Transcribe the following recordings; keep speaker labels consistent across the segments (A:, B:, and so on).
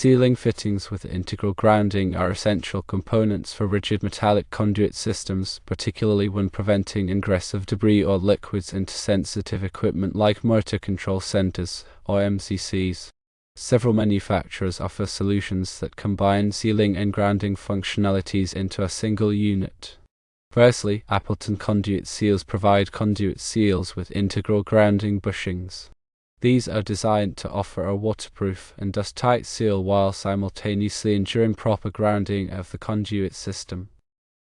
A: Ceiling fittings with integral grounding are essential components for rigid metallic conduit systems, particularly when preventing ingress of debris or liquids into sensitive equipment like motor control centers, or MCCs. Several manufacturers offer solutions that combine sealing and grounding functionalities into a single unit. Firstly, Appleton conduit seals provide conduit seals with integral grounding bushings. These are designed to offer a waterproof and dust-tight seal while simultaneously ensuring proper grounding of the conduit system.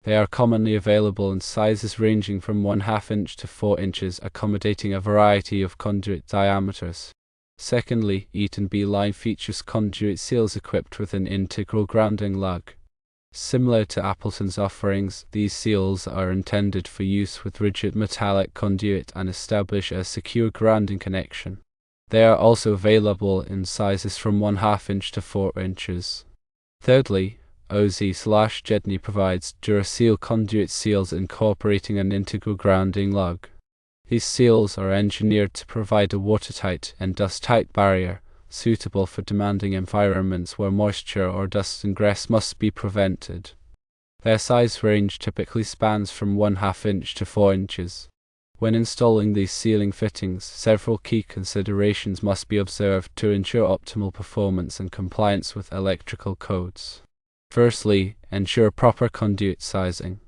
A: They are commonly available in sizes ranging from 1/2 inch to 4 inches, accommodating a variety of conduit diameters. Secondly, Eaton B-Line features conduit seals equipped with an integral grounding lug. Similar to Appleton's offerings, these seals are intended for use with rigid metallic conduit and establish a secure grounding connection. They are also available in sizes from 1/2 inch to 4 inches. Thirdly, Gedney provides DuraSeal conduit seals incorporating an integral grounding lug. These seals are engineered to provide a watertight and dust-tight barrier, suitable for demanding environments where moisture or dust ingress must be prevented. Their size range typically spans from 1/2 inch to 4 inches. When installing these sealing fittings, several key considerations must be observed to ensure optimal performance and compliance with electrical codes. Firstly, ensure proper conduit sizing.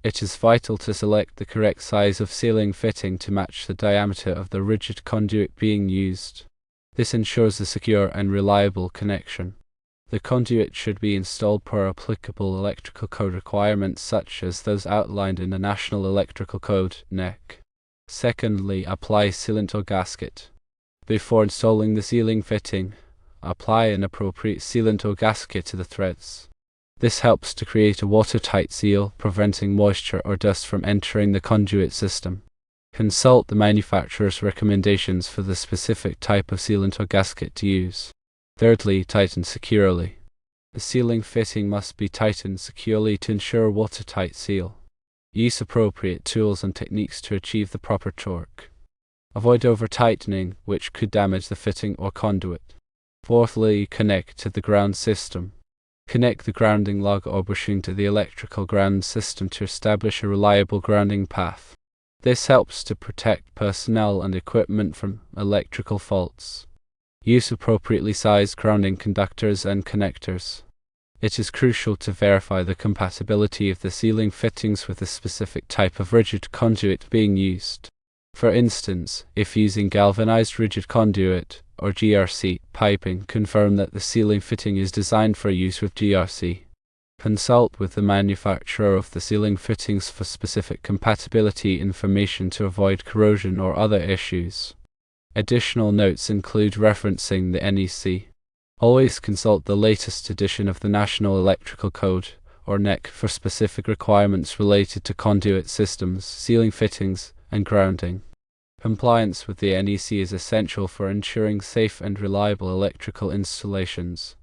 A: It is vital to select the correct size of sealing fitting to match the diameter of the rigid conduit being used. This ensures a secure and reliable connection. The conduit should be installed per applicable electrical code requirements such as those outlined in the National Electrical Code (NEC). Secondly, apply sealant or gasket. Before installing the sealing fitting, apply an appropriate sealant or gasket to the threads. This helps to create a watertight seal, preventing moisture or dust from entering the conduit system. Consult the manufacturer's recommendations for the specific type of sealant or gasket to use. Thirdly, tighten securely. The sealing fitting must be tightened securely to ensure a watertight seal. Use appropriate tools and techniques to achieve the proper torque. Avoid over-tightening, which could damage the fitting or conduit. Fourthly, connect to the ground system. Connect the grounding lug or bushing to the electrical ground system to establish a reliable grounding path. This helps to protect personnel and equipment from electrical faults. Use appropriately sized grounding conductors and connectors. It is crucial to verify the compatibility of the sealing fittings with the specific type of rigid conduit being used. For instance, if using galvanized rigid conduit or GRC piping, confirm that the sealing fitting is designed for use with GRC. Consult with the manufacturer of the sealing fittings for specific compatibility information to avoid corrosion or other issues. Additional notes include referencing the NEC. Always consult the latest edition of the National Electrical Code, or NEC, for specific requirements related to conduit systems, sealing fittings, and grounding. Compliance with the NEC is essential for ensuring safe and reliable electrical installations.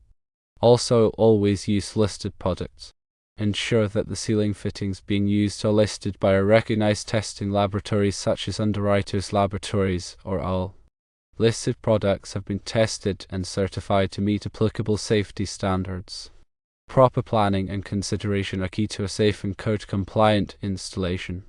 A: Also, always use listed products. Ensure that the sealing fittings being used are listed by a recognized testing laboratories such as Underwriters Laboratories or AL. Listed products have been tested and certified to meet applicable safety standards. Proper planning and consideration are key to a safe and code-compliant installation.